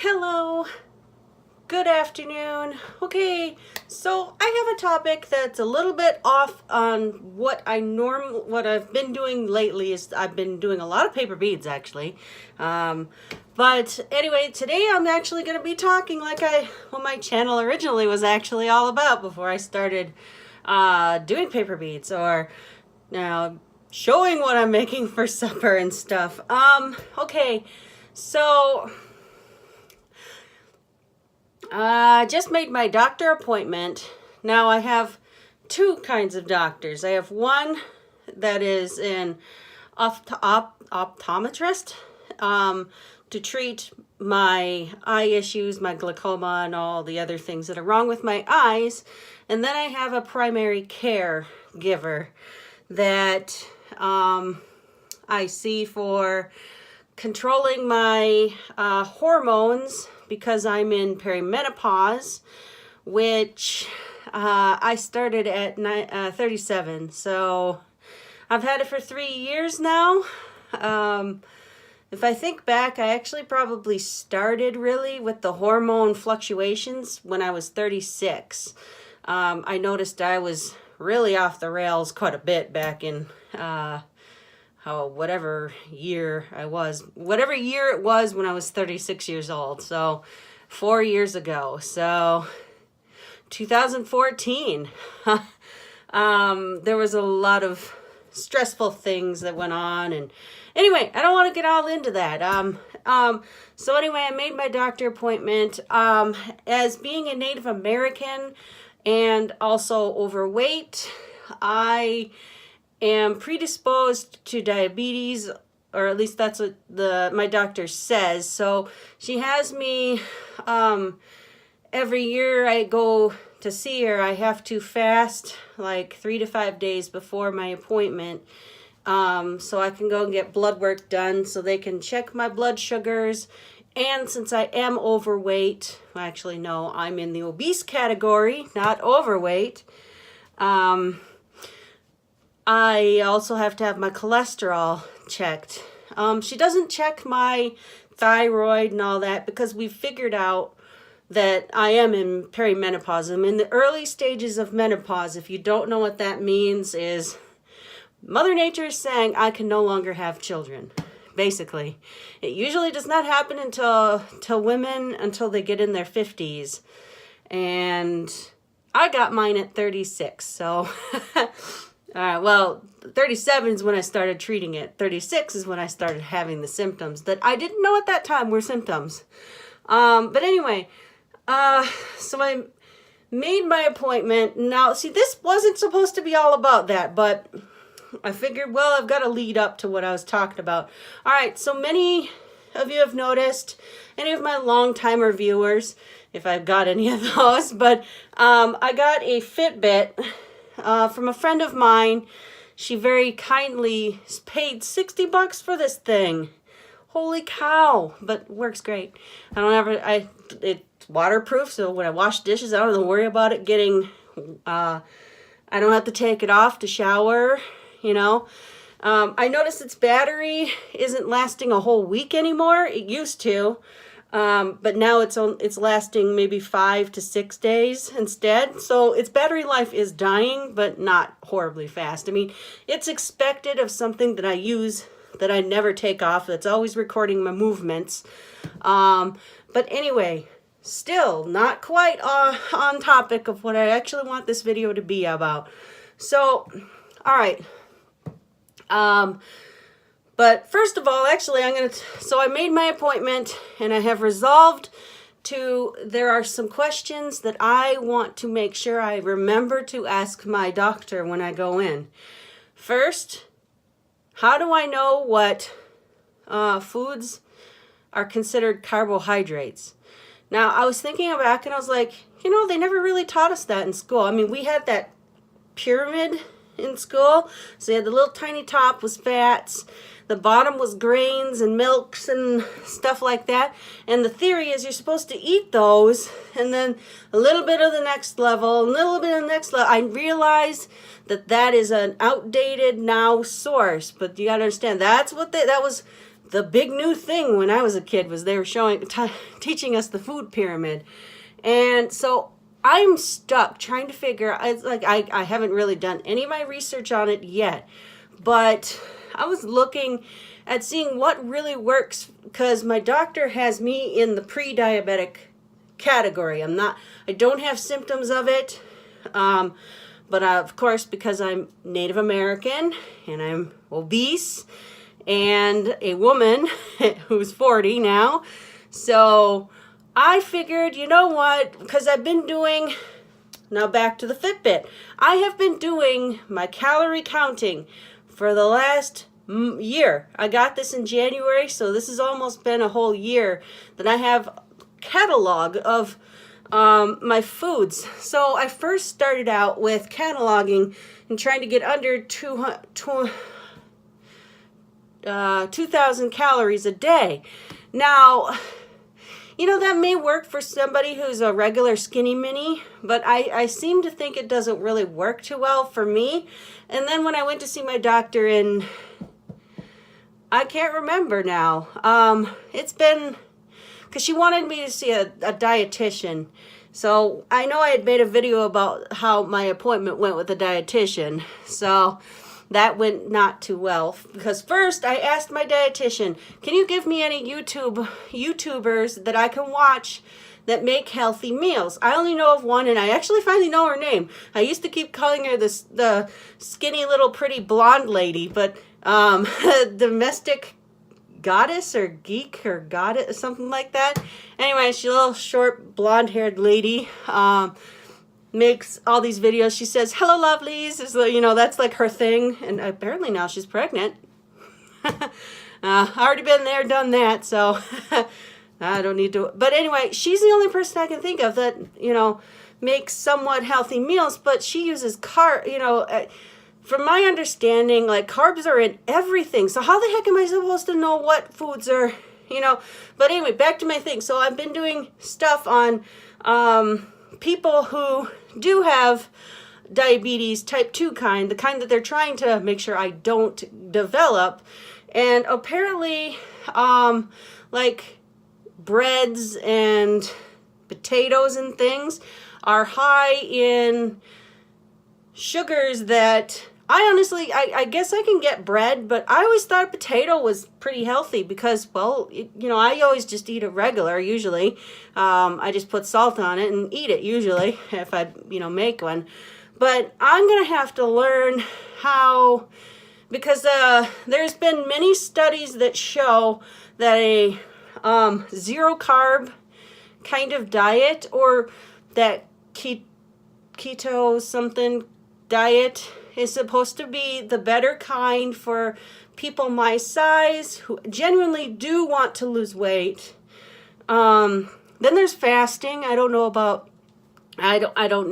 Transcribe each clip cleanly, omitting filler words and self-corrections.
Hello, good afternoon. Okay, so I have a topic that's a little bit off on what I've been doing lately. Is I've been doing a lot of paper beads actually. But anyway, today I'm actually going to be talking like what my channel originally was actually all about before I started doing paper beads, or now showing what I'm making for supper and stuff. Okay, so I just made my doctor appointment. Now I have two kinds of doctors. I have one that is an optometrist to treat my eye issues, my glaucoma, and all the other things that are wrong with my eyes. And then I have a primary care giver that I see for controlling my hormones, because I'm in perimenopause, which I started at 37. So I've had it for 3 years now. If I think back, I actually probably started really with the hormone fluctuations when I was 36. I noticed I was really off the rails quite a bit back in whatever year it was when I was 36 years old. So 4 years ago. So 2014. There was a lot of stressful things that went on, and anyway, I don't want to get all into that. So anyway, I made my doctor appointment. As being a Native American and also overweight, I am predisposed to diabetes, or at least that's what my doctor says. So she has me, every year I go to see her, I have to fast like 3 to 5 days before my appointment, so I can go and get blood work done so they can check my blood sugars. And since I am overweight, actually no, I'm in the obese category, not overweight, I also have to have my cholesterol checked. She doesn't check my thyroid and all that because we figured out that I am in perimenopause. I'm in the early stages of menopause. If you don't know what that means, is Mother Nature is saying I can no longer have children. Basically, it usually does not happen until women until they get in their 50s, and I got mine at 36. So. Well, 37 is when I started treating it. 36 is when I started having the symptoms that I didn't know at that time were symptoms. But anyway, so I made my appointment. Now, see, this wasn't supposed to be all about that, but I figured, well, I've got to lead up to what I was talking about. All right, so many of you have noticed, any of my long-timer viewers, if I've got any of those, but I got a Fitbit from a friend of mine. She very kindly paid $60 for this thing. Holy cow, but works great. It's waterproof, so when I wash dishes, I don't have to worry about it getting, I don't have to take it off to shower, you know. I noticed its battery isn't lasting a whole week anymore. It used to. But now it's lasting maybe 5 to 6 days instead. So its battery life is dying, but not horribly fast. I mean, it's expected of something that I use that I never take off, that's always recording my movements. But anyway, still not quite on topic of what I actually want this video to be about. So, all right. But first of all, actually, so I made my appointment, and I have resolved there are some questions that I want to make sure I remember to ask my doctor when I go in. First, how do I know what foods are considered carbohydrates? Now, I was thinking back, and I was like, they never really taught us that in school. I mean, we had that pyramid in school. So you had the little tiny top was fats, the bottom was grains and milks and stuff like that. And the theory is you're supposed to eat those, and then a little bit of the next level, a little bit of the next level. I realize that is an outdated now source, but you gotta understand that's what that was the big new thing when I was a kid was they were teaching us the food pyramid. And so I'm stuck trying to figure out, it's like I haven't really done any of my research on it yet, but I was looking at seeing what really works because my doctor has me in the pre-diabetic category. I don't have symptoms of it, but of course, because I'm Native American and I'm obese and a woman who's 40 now, so I figured, you know what, because I've been doing, now back to the Fitbit, I have been doing my calorie counting for the last year. I got this in January, so this has almost been a whole year that I have a catalog of my foods. So I first started out with cataloging and trying to get under 2,000 calories a day. Now, you know, that may work for somebody who's a regular skinny mini, but I seem to think it doesn't really work too well for me. And then when I went to see my doctor in, I can't remember now. It's been, because she wanted me to see a dietitian. So I know I had made a video about how my appointment went with a dietitian. So that went not too well, because first I asked my dietitian, can you give me any YouTubers that I can watch that make healthy meals? I only know of one, and I actually finally know her name. I used to keep calling her the skinny little pretty blonde lady, but Domestic Goddess or Geek or Goddess, something like that. Anyway, she's a little short blonde haired lady. Makes all these videos. She says, hello lovelies, is you know, that's like her thing, and apparently now she's pregnant. Already been there, done that, so I don't need to, but anyway, she's the only person I can think of that, you know, makes somewhat healthy meals, but she uses from my understanding, like, carbs are in everything, so how the heck am I supposed to know what foods are, you know? But anyway, back to my thing. So I've been doing stuff on people who do have diabetes type 2 kind, the kind that they're trying to make sure I don't develop. And apparently, like breads and potatoes and things are high in sugars that I guess I can get bread, but I always thought potato was pretty healthy because, well, you know, I always just eat it regular, usually. I just put salt on it and eat it, usually, if I, you know, make one. But I'm going to have to learn how, because there's been many studies that show that a zero carb kind of diet, or that keto something diet, is supposed to be the better kind for people my size who genuinely do want to lose weight. Then there's fasting. I don't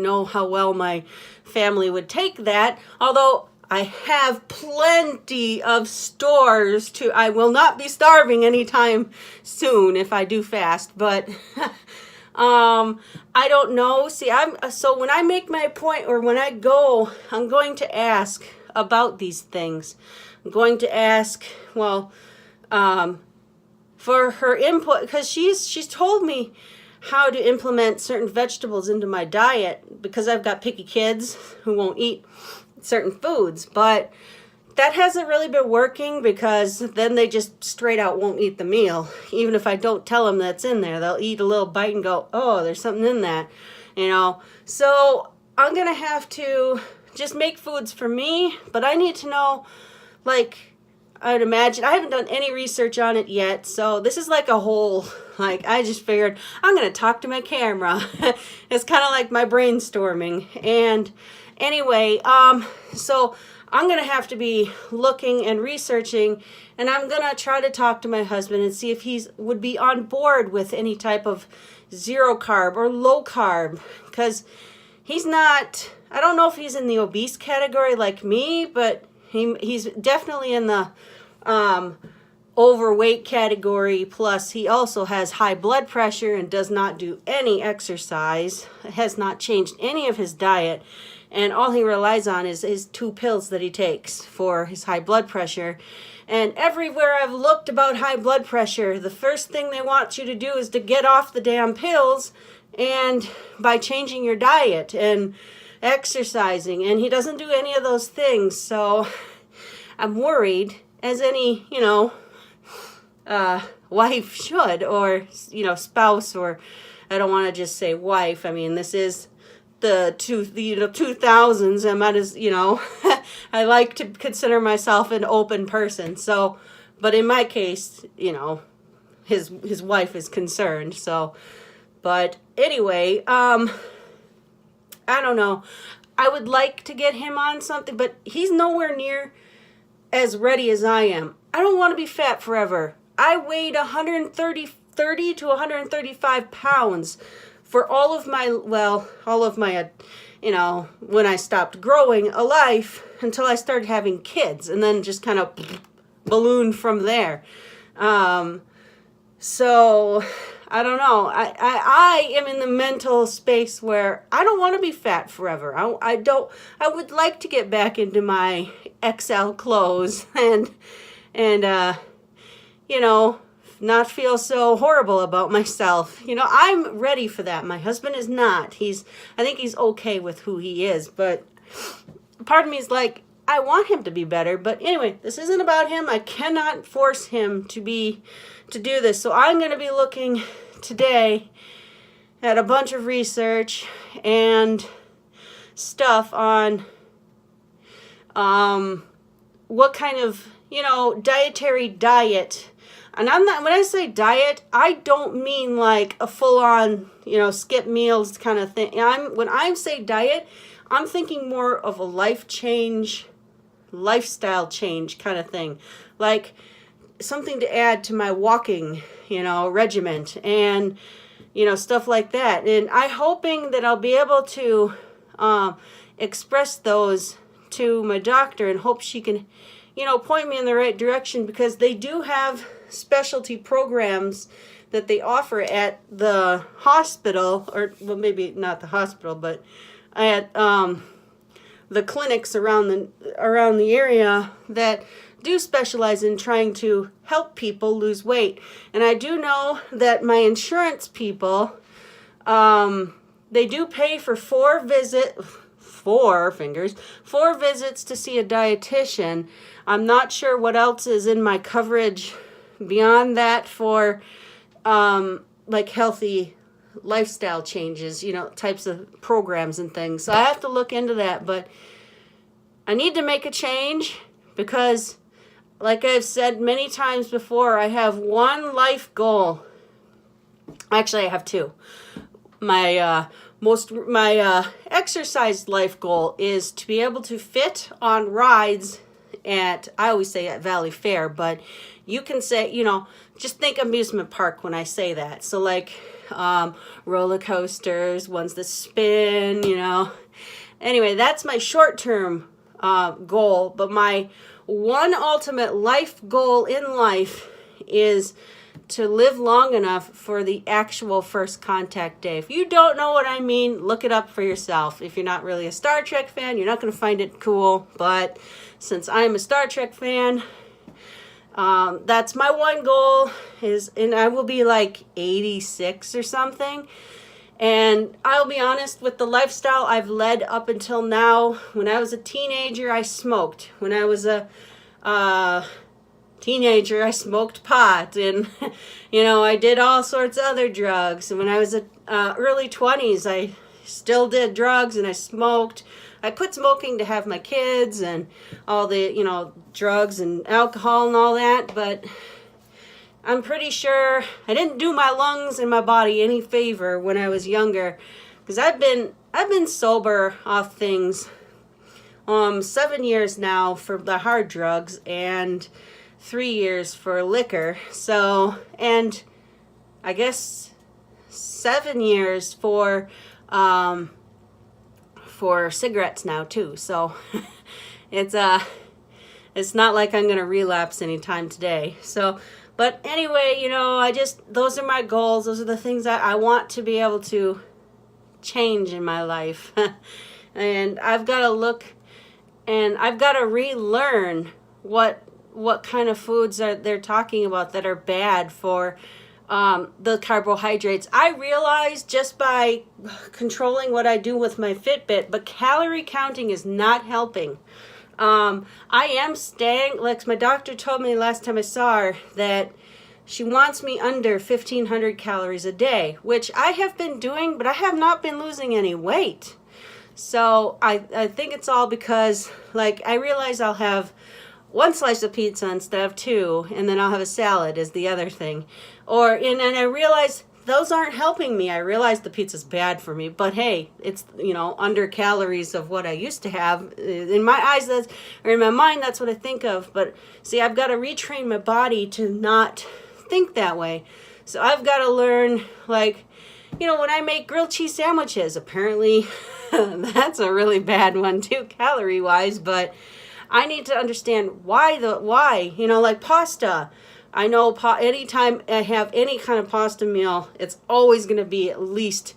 know how well my family would take that, although I have plenty of stores I will not be starving anytime soon if I do fast, but I don't know. See, so when I make my point, or when I go, I'm going to ask about these things. I'm going to ask, well, for her input, because she's told me how to implement certain vegetables into my diet, because I've got picky kids who won't eat certain foods, but that hasn't really been working, because then they just straight out won't eat the meal. Even if I don't tell them that's in there, they'll eat a little bite and go, oh, there's something in that, you know. So I'm going to have to just make foods for me, but I need to know, like, I'd imagine, I haven't done any research on it yet, so this is like a whole, like, I just figured I'm going to talk to my camera. It's kind of like my brainstorming. And anyway, so I'm going to have to be looking and researching, and I'm going to try to talk to my husband and see if he would be on board with any type of zero carb or low carb, because he's not, I don't know if he's in the obese category like me, but he's definitely in the overweight category, plus he also has high blood pressure and does not do any exercise, has not changed any of his diet, and all he relies on is his 2 pills that he takes for his high blood pressure. And everywhere I've looked about high blood pressure, the first thing they want you to do is to get off the damn pills, and by changing your diet and exercising. And he doesn't do any of those things. So I'm worried, as any, wife should, or, spouse, or I don't want to just say wife. I mean, this is the 2000s. I might as, I like to consider myself an open person. So, but in my case, his wife is concerned. So, but anyway, I don't know. I would like to get him on something, but he's nowhere near as ready as I am. I don't want to be fat forever. I weighed 30 to 135 pounds for all of my, when I stopped growing, a life until I started having kids, and then just kind of ballooned from there. So I don't know. I am in the mental space where I don't want to be fat forever. I would like to get back into my XL clothes and not feel so horrible about myself. I'm ready for that. My husband is not. I think he's okay with who he is, but part of me is like, I want him to be better. But anyway, this isn't about him. I cannot force him to do this. So I'm going to be looking today at a bunch of research and stuff on what kind of, dietary diet. And when I say diet, I don't mean like a full-on, skip meals kind of thing. When I say diet, I'm thinking more of a lifestyle change kind of thing. Like something to add to my walking, regiment and, stuff like that. And I'm hoping that I'll be able to express those to my doctor and hope she can, point me in the right direction, because they do have specialty programs that they offer at the hospital, or well, maybe not the hospital, but at the clinics around the area that do specialize in trying to help people lose weight. And I do know that my insurance people, they do pay for 4 visits to see a dietitian. I'm not sure what else is in my coverage beyond that for like healthy lifestyle changes, types of programs and things. So I have to look into that, but I need to make a change because, like I've said many times before, I have one life goal. Actually, I have 2. My exercise life goal is to be able to fit on rides I always say at Valley Fair, but you can say, just think amusement park when I say that. So like roller coasters, ones that spin, Anyway, that's my short-term goal, but my one ultimate life goal in life is to live long enough for the actual first contact day. If you don't know what I mean, look it up for yourself. If you're not really a Star Trek fan, you're not going to find it cool. But since I'm a Star Trek fan, that's my one goal and I will be like 86 or something. And I'll be honest, with the lifestyle I've led up until now, when I was a teenager, I smoked. When I was a teenager, I smoked pot, and I did all sorts of other drugs. And when I was early 20s, I still did drugs and I smoked. I quit smoking to have my kids and all the drugs and alcohol and all that, but I'm pretty sure I didn't do my lungs and my body any favor when I was younger, because I've been sober off things 7 years now for the hard drugs and 3 years for liquor. So, and I guess 7 years for cigarettes now too. So it's not like I'm gonna relapse anytime today. So, but anyway, those are my goals. Those are the things that I want to be able to change in my life. And I've got to look and I've got to relearn what what kind of foods they're talking about that are bad for the carbohydrates. I realize just by controlling what I do with my Fitbit, but calorie counting is not helping. I am staying, like my doctor told me last time I saw her, that she wants me under 1,500 calories a day, which I have been doing, but I have not been losing any weight. So I think it's all because, like, I realize I'll have one slice of pizza instead of two, and then I'll have a salad as the other thing. And I realize those aren't helping me. I realize the pizza's bad for me, but hey, it's, under calories of what I used to have. In my eyes, or in my mind, that's what I think of. But see, I've got to retrain my body to not think that way. So I've got to learn, like, when I make grilled cheese sandwiches, apparently that's a really bad one too, calorie-wise, but I need to understand why, like pasta. I know anytime I have any kind of pasta meal, it's always going to be at least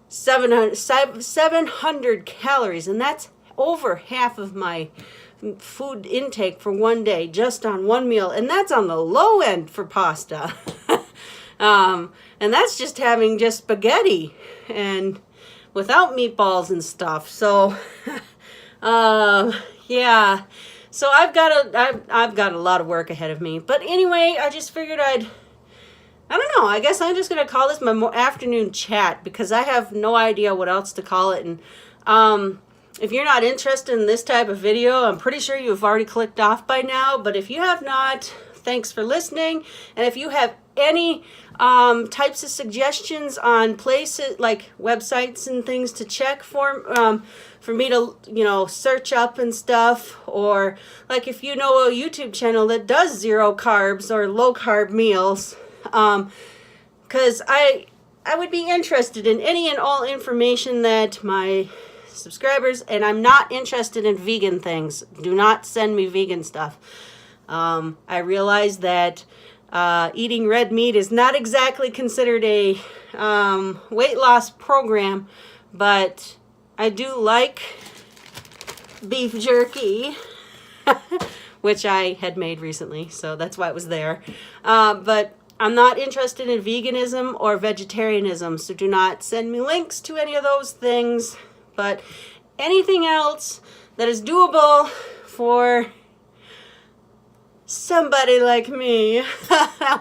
700 calories, and that's over half of my food intake for one day, just on one meal, and that's on the low end for pasta. And that's just having just spaghetti and without meatballs and stuff. So, yeah. So I've got a lot of work ahead of me. But anyway, I just figured I don't know. I guess I'm just gonna call this my afternoon chat because I have no idea what else to call it. And if you're not interested in this type of video, I'm pretty sure you've already clicked off by now. But if you have not, thanks for listening. And if you have any types of suggestions on places like websites and things to check for me to search up and stuff, or like if you know a YouTube channel that does 0 carbs or low carb meals, because I would be interested in any and all information that my subscribers, and I'm not interested in vegan things. Do not send me vegan stuff. I realize that eating red meat is not exactly considered a weight loss program, but I do like beef jerky, which I had made recently, so that's why it was there. But I'm not interested in veganism or vegetarianism, so do not send me links to any of those things. But anything else that is doable for somebody like me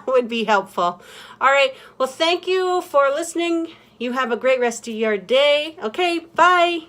would be helpful. All right. Well, thank you for listening. You have a great rest of your day. Okay. Bye.